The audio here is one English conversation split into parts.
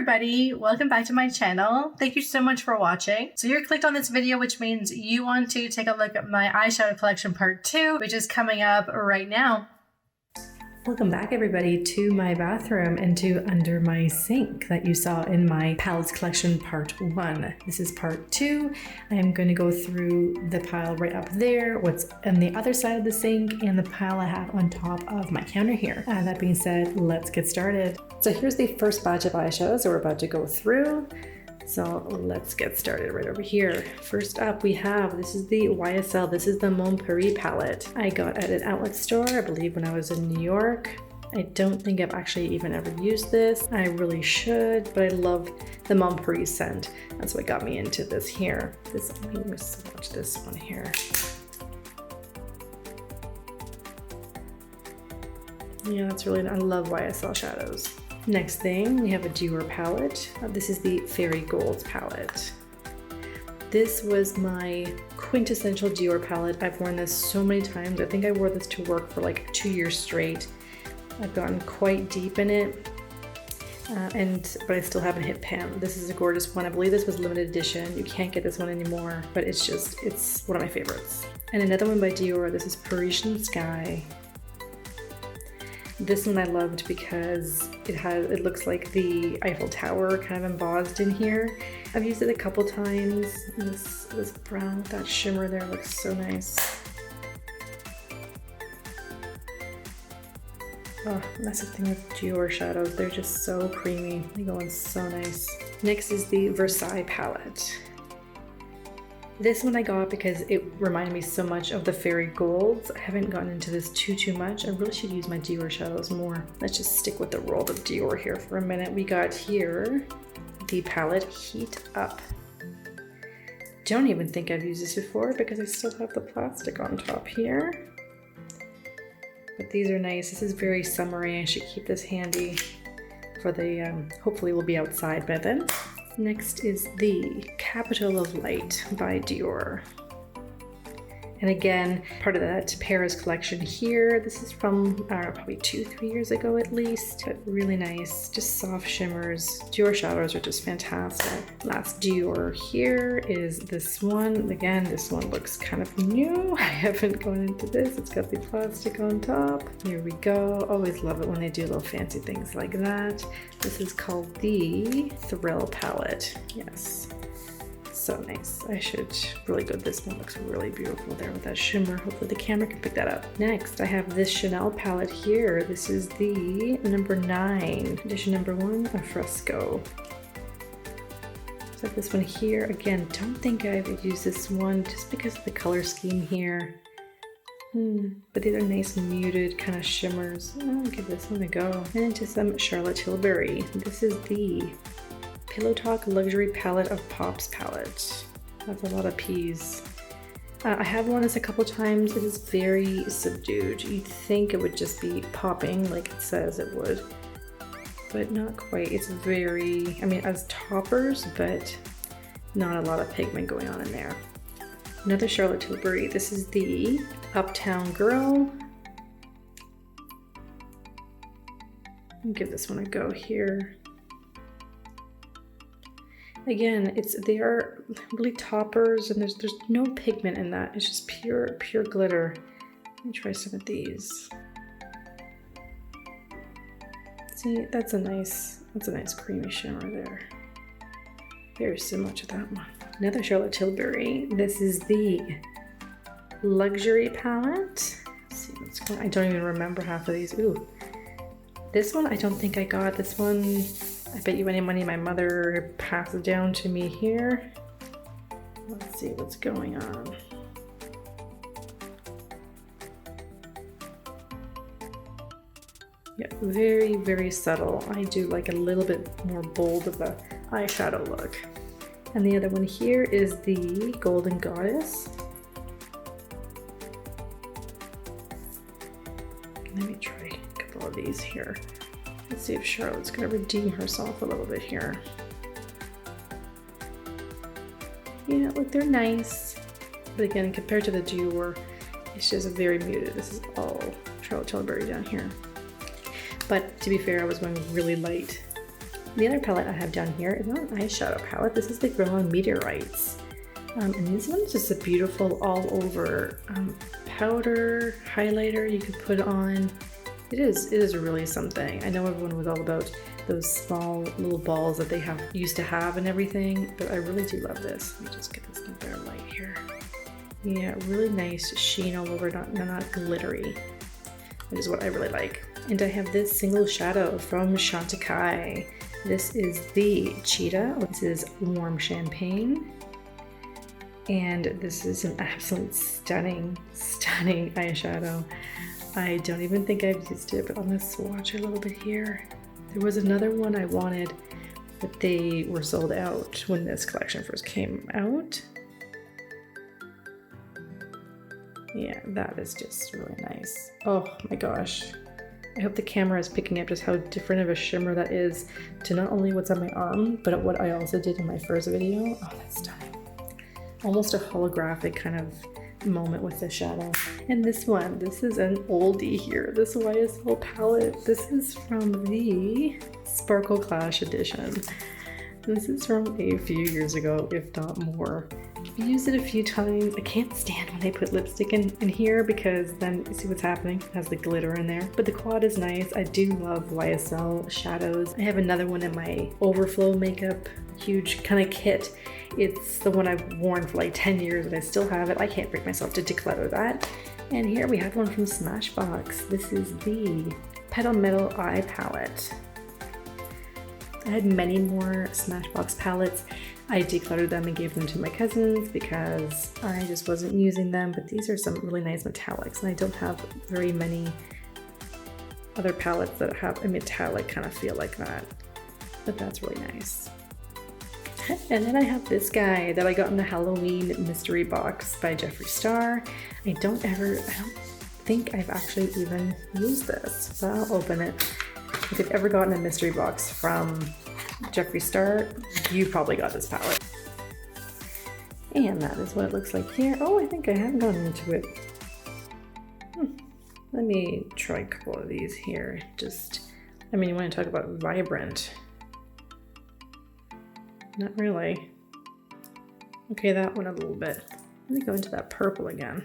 everybody, welcome back to my channel. Thank you so much for watching. So you clicked on this video, which means you want to take a look at my eyeshadow collection part 2, which is coming up right now. Welcome back everybody to my bathroom and to under my sink that you saw in my palettes collection part 1. This is part 2. I am going to go through the pile right up there, what's on the other side of the sink, and the pile I have on top of my counter here. That being said, let's get started. So here's the first batch of eyeshadows that we're about to go through. So let's get started right over here. First up we have, this is the YSL, this is the Mon Paris palette. I got at an outlet store, I believe when I was in New York. I don't think I've actually even ever used this. I really should, but I love the Mon Paris scent. That's what got me into this here. Let me swatch this one here. Yeah, that's really, I love YSL shadows. Next thing, we have a Dior palette. This is the Fairy Gold palette. This was my quintessential Dior palette. I've worn this so many times. I think I wore this to work for like 2 years straight. I've gotten quite deep in it, but I still haven't hit pan. This is a gorgeous one. I believe this was limited edition. You can't get this one anymore, but it's one of my favorites. And another one by Dior, this is Parisian Sky. This one I loved because it looks like the Eiffel Tower kind of embossed in here. I've used it a couple times. This brown, that shimmer there looks so nice. Oh, that's the thing with Dior shadows. They're just so creamy. They go on so nice. Next is the Versailles palette. This one I got because it reminded me so much of the Fairy Golds. I haven't gotten into this too much. I really should use my Dior shadows more. Let's just stick with the world of Dior here for a minute. We got here the palette Heat Up. Don't even think I've used this before because I still have the plastic on top here. But these are nice. This is very summery. I should keep this handy for the, hopefully we'll be outside by then. Next is the Capital of Light by Dior. And again, part of that Paris collection here. This is from probably 2-3 years ago at least, but really nice, just soft shimmers. Dior shadows are just fantastic. Last Dior here is this one. Again, this one looks kind of new. I haven't gone into this. It's got the plastic on top. Here we go. Always love it when they do little fancy things like that. This is called the Thrill palette. Yes. So nice. I should really go. This one looks really beautiful there with that shimmer. Hopefully the camera can pick that up. Next, I have this Chanel palette here. This is the number 9, edition number 1, a fresco. So this one here, again, don't think I've used this one just because of the color scheme here. But these are nice muted kind of shimmers. I'll give this one a go. And into some Charlotte Tilbury. This is the Pillow Talk Luxury Palette of Pops palette. That's a lot of P's. I have worn this a couple times. It is very subdued. You'd think it would just be popping like it says it would, but not quite. It's very, I mean, as toppers, but not a lot of pigment going on in there. Another Charlotte Tilbury. This is the Uptown Girl. I'll give this one a go here. Again, they are really toppers, and there's no pigment in that. It's just pure glitter. Let me try some of these. See, that's a nice creamy shimmer there. Very similar to that one. Another Charlotte Tilbury. This is the Luxury palette. Let's see what's going on. I don't even remember half of these. Ooh, this one I don't think I got. This one, I bet you any money my mother passed it down to me here. Let's see what's going on. Yeah, very subtle. I do like a little bit more bold of a eyeshadow look. And the other one here is the Golden Goddess. Let me try a couple of these here. Let's see if Charlotte's gonna redeem herself a little bit here. Yeah, look, they're nice. But again, compared to the Dior, it's just very muted. This is all Charlotte Tilbury down here. But to be fair, I was going really light The other palette I have down here is not an eyeshadow palette. This is the Girl On Meteorites. And this one is just a beautiful all over powder highlighter you could put on. It is really something. I know everyone was all about those small little balls that they used to have and everything, but I really do love this. Let me just get this in better light here. Yeah, really nice sheen all over, not glittery, which is what I really like. And I have this single shadow from Decay. This is the Cheetah. This is Warm Champagne. And this is an absolute stunning eyeshadow. I don't even think I've used it, but I'm gonna swatch a little bit here. There was another one I wanted, but they were sold out when this collection first came out. Yeah, that is just really nice. Oh my gosh. I hope the camera is picking up just how different of a shimmer that is to not only what's on my arm, but what I also did in my first video. Oh, that's stunning. Almost a holographic kind of moment with the shadow. And this one, this is an oldie here. This YSL palette. This is from the Sparkle Clash edition. This is from a few years ago, if not more. I've used it a few times. I can't stand when they put lipstick in here because then you see what's happening. It has the glitter in there. But the quad is nice. I do love YSL shadows. I have another one in my Overflow makeup huge kind of kit. It's the one I've worn for like 10 years and I still have it. I can't bring myself to declutter that. And here we have one from Smashbox. This is the Petal Metal Eye Palette. I had many more Smashbox palettes. I decluttered them and gave them to my cousins because I just wasn't using them, but these are some really nice metallics, and I don't have very many other palettes that have a metallic kind of feel like that, but that's really nice. And then I have this guy that I got in the Halloween mystery box by Jeffree Star. I don't think I've actually even used this, but I'll open it. If you've ever gotten a mystery box from Jeffree Star, you probably got this palette. And that is what it looks like here. Oh, I think I have gone into it. Let me try a couple of these here. I mean, you want to talk about vibrant. Not really. Okay, that one a little bit. Let me go into that purple again.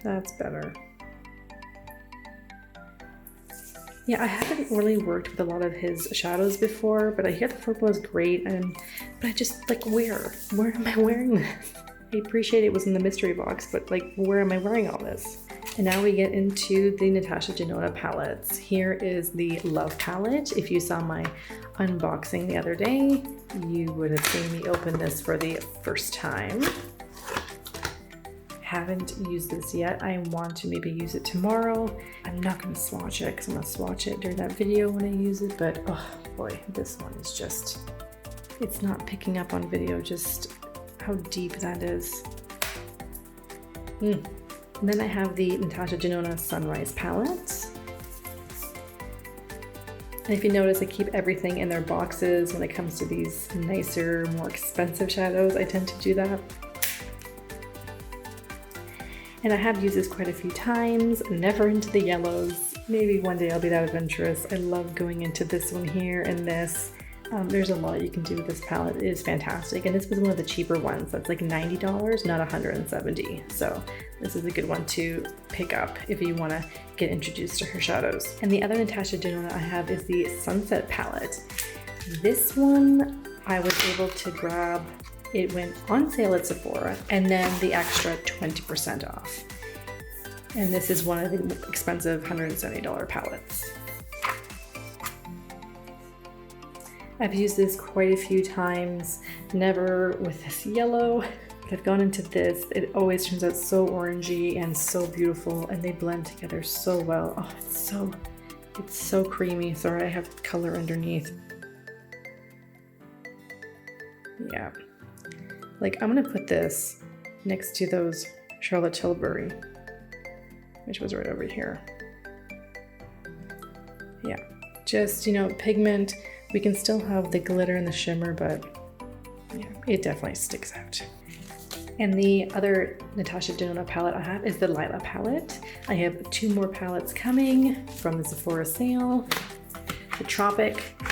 That's better. Yeah, I haven't really worked with a lot of his shadows before, but I hear the purple is great, but I just, like, where am I wearing this? I appreciate it was in the mystery box, but like, where am I wearing all this? And now we get into the Natasha Genoa palettes. Here is the Love palette. If you saw my unboxing the other day, you would have seen me open this for the first time. Haven't used this yet. I want to maybe use it tomorrow. I'm not going to swatch it because I'm going to swatch it during that video when I use it, but oh boy, this one is just, it's not picking up on video just how deep that is. And then I have the Natasha Genoa Sunrise palette. And if you notice, I keep everything in their boxes when it comes to these nicer, more expensive shadows. I tend to do that. And I have used this quite a few times, never into the yellows. Maybe one day I'll be that adventurous. I love going into this one here and this. There's a lot you can do with this palette. It is fantastic. And this was one of the cheaper ones. That's like $90, not $170. So this is a good one to pick up if you want to get introduced to her shadows. And the other Natasha Genoa I have is the Sunset palette. This one I was able to grab. It went on sale at Sephora, and then the extra 20% off. And this is one of the expensive $170 palettes. I've used this quite a few times, never with this yellow, but I've gone into this. It always turns out so orangey and so beautiful, and they blend together so well. Oh, it's so creamy. Sorry, I have color underneath. Yeah. Like, I'm gonna put this next to those Charlotte Tilbury, which was right over here. Yeah, just, you know, pigment. We can still have the glitter and the shimmer, but yeah, it definitely sticks out. And the other Natasha Delilah palette I have is the Lila palette. I have 2 more palettes coming from the Sephora sale. The Tropic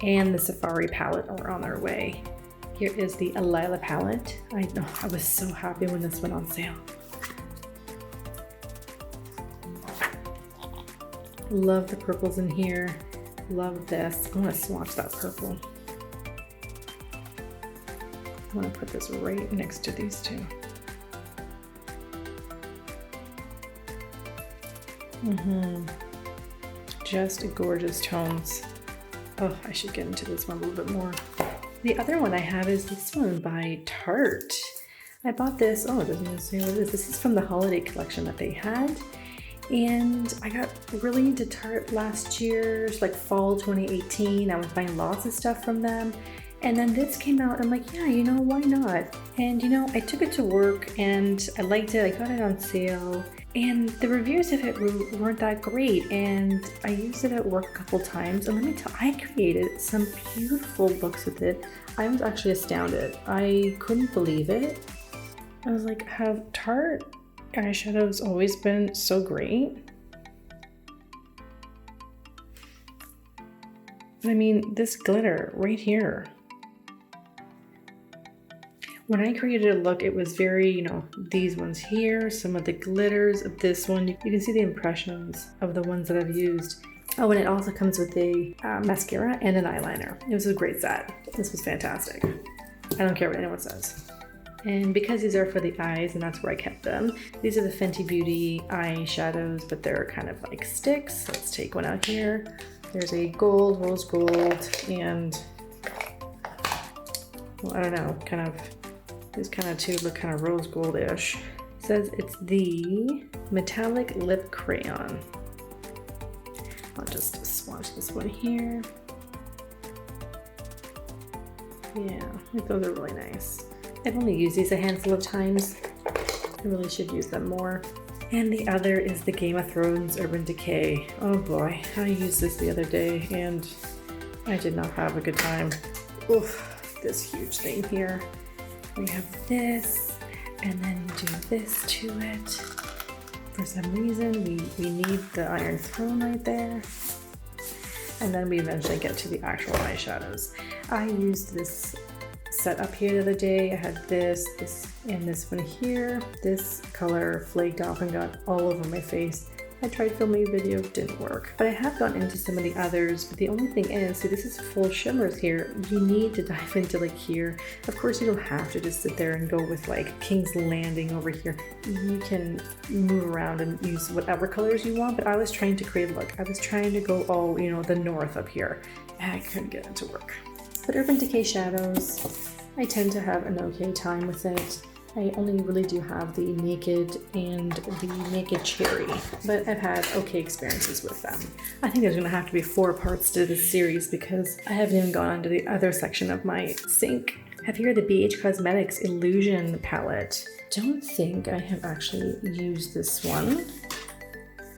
and the Safari palette are on their way. Here is the Delilah palette. I know, I was so happy when this went on sale. Love the purples in here. Love this. I want to swatch that purple. I want to put this right next to these two. Just gorgeous tones. Oh, I should get into this one a little bit more. The other one I have is this one by Tarte. I bought this, oh, it doesn't even say what it is. This is from the holiday collection that they had. And I got really into Tarte last year, like fall 2018. I was buying lots of stuff from them. And then this came out, I'm like, yeah, you know, why not? And you know, I took it to work and I liked it. I got it on sale. And the reviews of it weren't that great. And I used it at work a couple times. And let me tell you, I created some beautiful looks with it. I was actually astounded. I couldn't believe it. I was like, have Tarte eyeshadows always been so great? I mean, this glitter right here. When I created a look, it was very, you know, these ones here, some of the glitters of this one. You can see the impressions of the ones that I've used. Oh, and it also comes with a mascara and an eyeliner. It was a great set. This was fantastic. I don't care what anyone says. And because these are for the eyes, and that's where I kept them, these are the Fenty Beauty eyeshadows, but they're kind of like sticks. Let's take one out here. There's a gold, rose gold, and, well, I don't know, kind of, these kind of two look kind of rose gold-ish. It says it's the Metallic Lip Crayon. I'll just swatch this one here. Yeah, I think those are really nice. I've only used these a handful of times. I really should use them more. And the other is the Game of Thrones Urban Decay. Oh boy, I used this the other day and I did not have a good time. Oof, this huge thing here. We have this, and then you do this to it. For some reason, we need the Iron Throne right there. And then we eventually get to the actual eyeshadows. I used this set up here the other day. I had this, and this one here. This color flaked off and got all over my face. I tried filming a video, it didn't work. But I have gone into some of the others, but the only thing is, see, this is full shimmers here. You need to dive into like here. Of course, you don't have to just sit there and go with like King's Landing over here. You can move around and use whatever colors you want, but I was trying to create a look. I was trying to go all, you know, the north up here, and I couldn't get it to work. But Urban Decay shadows, I tend to have an okay time with it. I only really do have the Naked and the Naked Cherry, but I've had okay experiences with them. I think there's gonna have to be 4 parts to this series because I haven't even gone onto the other section of my sink. I have here the BH Cosmetics Illusion palette. Don't think I have actually used this one.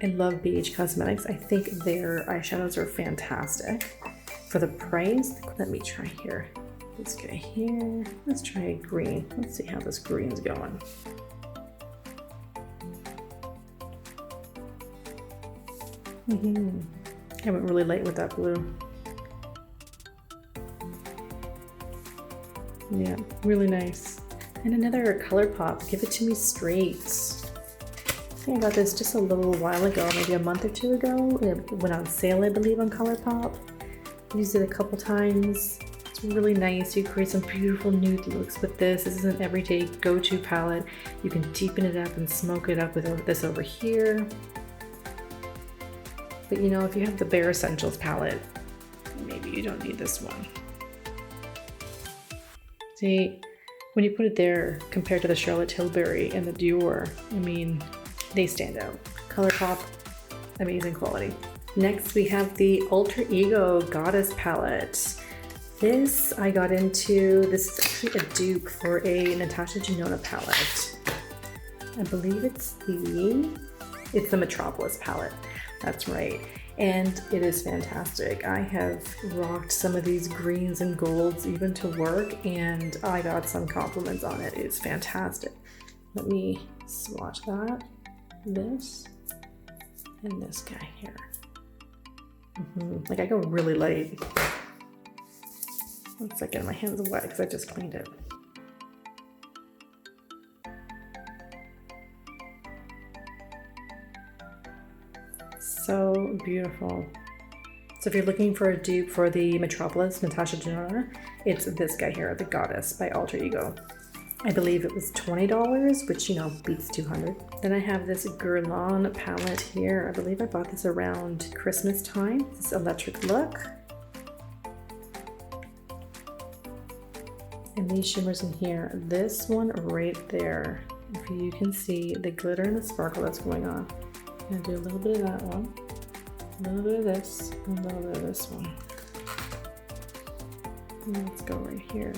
I love BH Cosmetics. I think their eyeshadows are fantastic. For the price, let me try here. This guy here. Let's try a green. Let's see how this green's going. I went really light with that blue. Yeah, really nice. And another ColourPop. Give it to me straight. I think I got this just a little while ago, maybe a month or 2 ago. It went on sale, I believe, on ColourPop. Used it a couple times. Really nice. You create some beautiful nude looks with this. This is an everyday go-to palette. You can deepen it up and smoke it up with this over here. But you know, if you have the Bare Essentials palette, maybe you don't need this one. See, when you put it there compared to the Charlotte Tilbury and the Dior, I mean, they stand out. ColourPop, amazing quality. Next, we have the Alter Ego Goddess palette. This I got into, this is actually a dupe for a Natasha Genoa palette. I believe it's the Metropolis palette. That's right. And it is fantastic. I have rocked some of these greens and golds even to work, and I got some compliments on it. It's fantastic. Let me swatch that. This and this guy here. Like I go really light. Looks like getting my hands wet because I just cleaned it. So beautiful. So if you're looking for a dupe for the Metropolis Natasha Genoa, it's this guy here, the Goddess by Alter Ego. I believe it was $20, which, you know, beats 200. Then I have this Girl On A Palette here. I believe I bought this around Christmas time. This electric look. And these shimmers in here. This one right there. If you can see the glitter and the sparkle that's going on. I'm gonna do a little bit of that one. A little bit of this, and a little bit of this one. And let's go right here.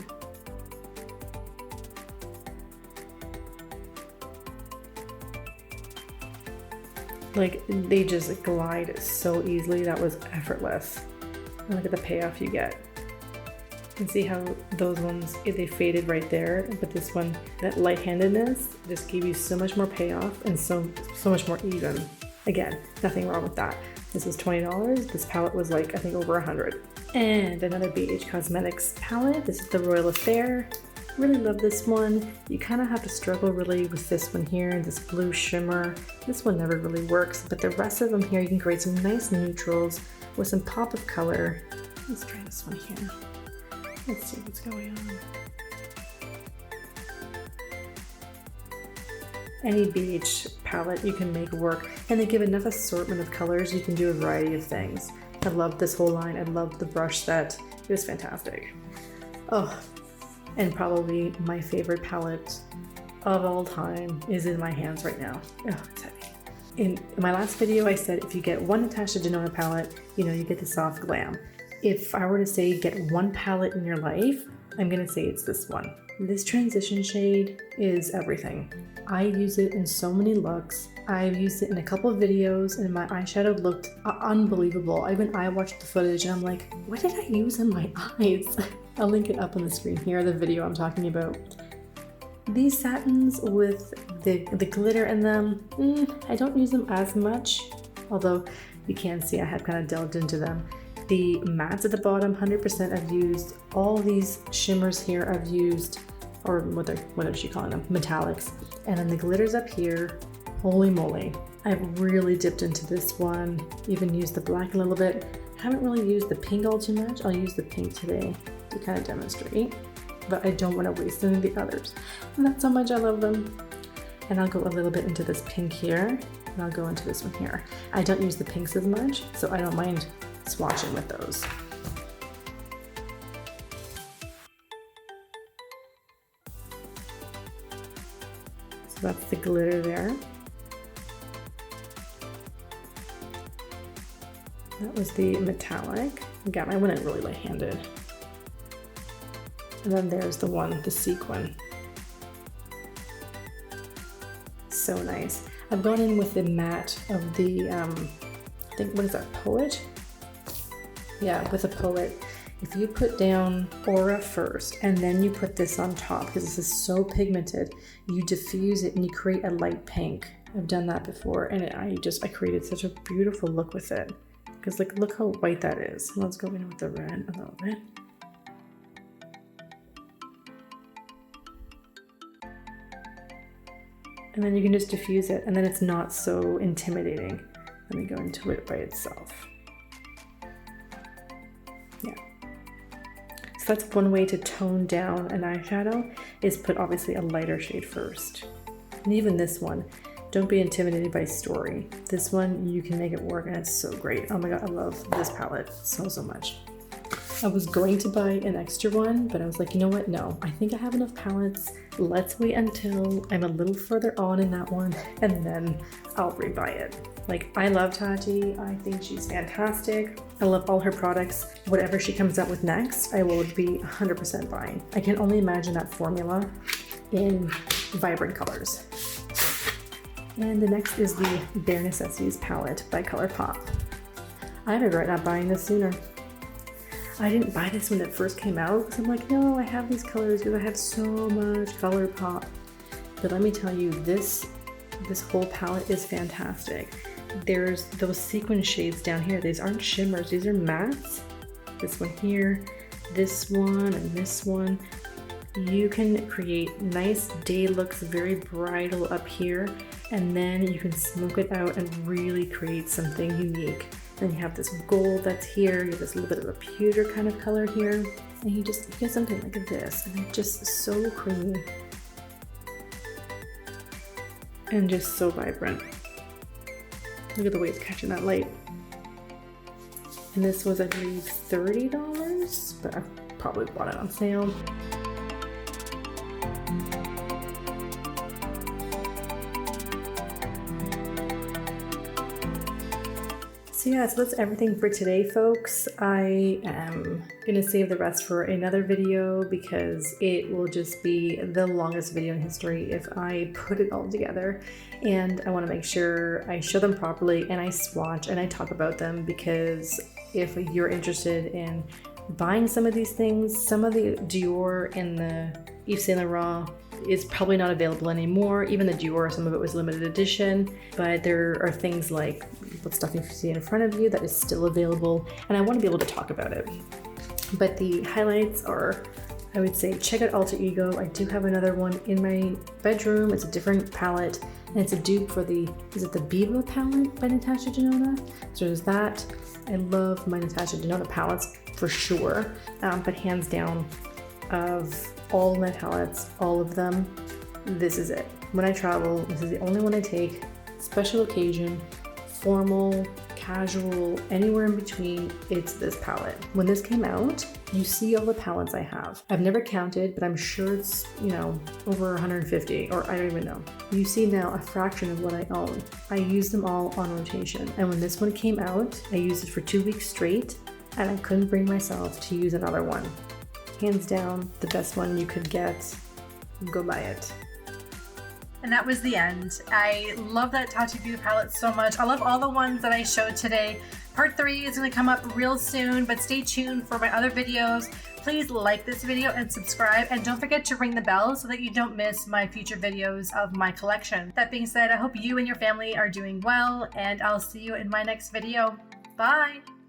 Like, they just glide so easily. That was effortless. And look at the payoff you get. You can see how those ones, they faded right there, but this one, that light-handedness just gave you so much more payoff and so much more even. Again, nothing wrong with that. This was $20. This palette was like, I think over 100. And another BH Cosmetics palette. This is the Royal Affair. Really love this one. You kind of have to struggle really with this one here, this blue shimmer. This one never really works, but the rest of them here, you can create some nice neutrals with some pop of color. Let's try this one here. Let's see what's going on. Any BH palette you can make work, and they give enough assortment of colors, you can do a variety of things. I love this whole line. I love the brush set. It was fantastic. Oh, and probably my favorite palette of all time is in my hands right now. Oh, it's heavy. In my last video, I said if you get one Natasha Genoa palette, you know, you get the soft glam. If I were to say get one palette in your life, I'm gonna say it's this one. This transition shade is everything. I use it in so many looks. I've used it in a couple of videos and my eyeshadow looked unbelievable. I even watched the footage and I'm like, what did I use in my eyes? I'll link it up on the screen here, the video I'm talking about. These satins with the glitter in them, I don't use them as much, although you can see I have kind of delved into them. The mattes at the bottom, 100% I've used. All these shimmers here I've used, or what is she calling them? Metallics. And then the glitters up here, holy moly. I've really dipped into this one, even used the black a little bit. Haven't really used the pink all too much. I'll use the pink today to kind of demonstrate, but I don't want to waste any of the others. And that's how much I love them. And I'll go a little bit into this pink here, and I'll go into this one here. I don't use the pinks as much, so I don't mind swatching with those. So that's the glitter there. That was the metallic. Again, I went in really light-handed. And then there's the one, the sequin. So nice. I've gone in with the matte of the, I think, what is that, Poet? Yeah, with a Poet. If you put down Aura first and then you put this on top, because this is so pigmented, you diffuse it and you create a light pink. I've done that before and I created such a beautiful look with it. Because like, look how white that is. Let's go in with the red a little bit. And then you can just diffuse it and then it's not so intimidating. Let me go into it by itself. Yeah. So that's one way to tone down an eyeshadow, is put obviously a lighter shade first. And even this one, don't be intimidated by story. This one, you can make it work and it's so great. Oh my God, I love this palette so much. I was going to buy an extra one, but I was like, you know what? No, I think I have enough palettes. Let's wait until I'm a little further on in that one and then I'll rebuy it. Like, I love Tarte. I think she's fantastic. I love all her products. Whatever she comes out with next, I will be 100% buying. I can only imagine that formula in vibrant colors. And the next is the Bare Necessities palette by ColourPop. I regret not buying this sooner. I didn't buy this when it first came out because I'm like, no, I have these colors because I have so much ColourPop. But let me tell you, this whole palette is fantastic. there's those sequin shades down here. These aren't shimmers, these are mattes. This one here, this one, and this one. You can create nice day looks, very bridal up here, and then you can smoke it out and really create something unique. Then you have this gold that's here, you have this little bit of a pewter kind of color here, and you get something like this, and it's just so creamy and just so vibrant. Look at the way it's catching that light. And this was, I believe, $30, but I probably bought it on sale. So yeah, so that's everything for today, folks. I am gonna save the rest for another video because it will just be the longest video in history if I put it all together. And I wanna make sure I show them properly and I swatch and I talk about them, because if you're interested in buying some of these things, some of the Dior and the Yves Saint Laurent is probably not available anymore. Even the Dior, some of it was limited edition, but there are things like what stuff you see in front of you that is still available, and I want to be able to talk about it. But the highlights are, I would say, check out Alter Ego. I do have another one in my bedroom. It's a different palette, and it's a dupe for the, is it the Biba palette by Natasha Genoa? So there's that. I love my Natasha Genoa palettes for sure, but hands down, of all my palettes, all of them, this is it. When I travel, this is the only one I take. Special occasion, formal, casual, anywhere in between, it's this palette. When this came out, you see all the palettes I have. I've never counted, but I'm sure it's, you know, over 150, or I don't even know. You see now a fraction of what I own. I use them all on rotation. And when this one came out, I used it for 2 weeks straight, and I couldn't bring myself to use another one. Hands down, the best one you could get. Go buy it. And that was the end. I love that Tarte Beauty palette so much. I love all the ones that I showed today. Part 3 is going to come up real soon, but stay tuned for my other videos. Please like this video and subscribe, and don't forget to ring the bell so that you don't miss my future videos of my collection. That being said, I hope you and your family are doing well, and I'll see you in my next video. Bye!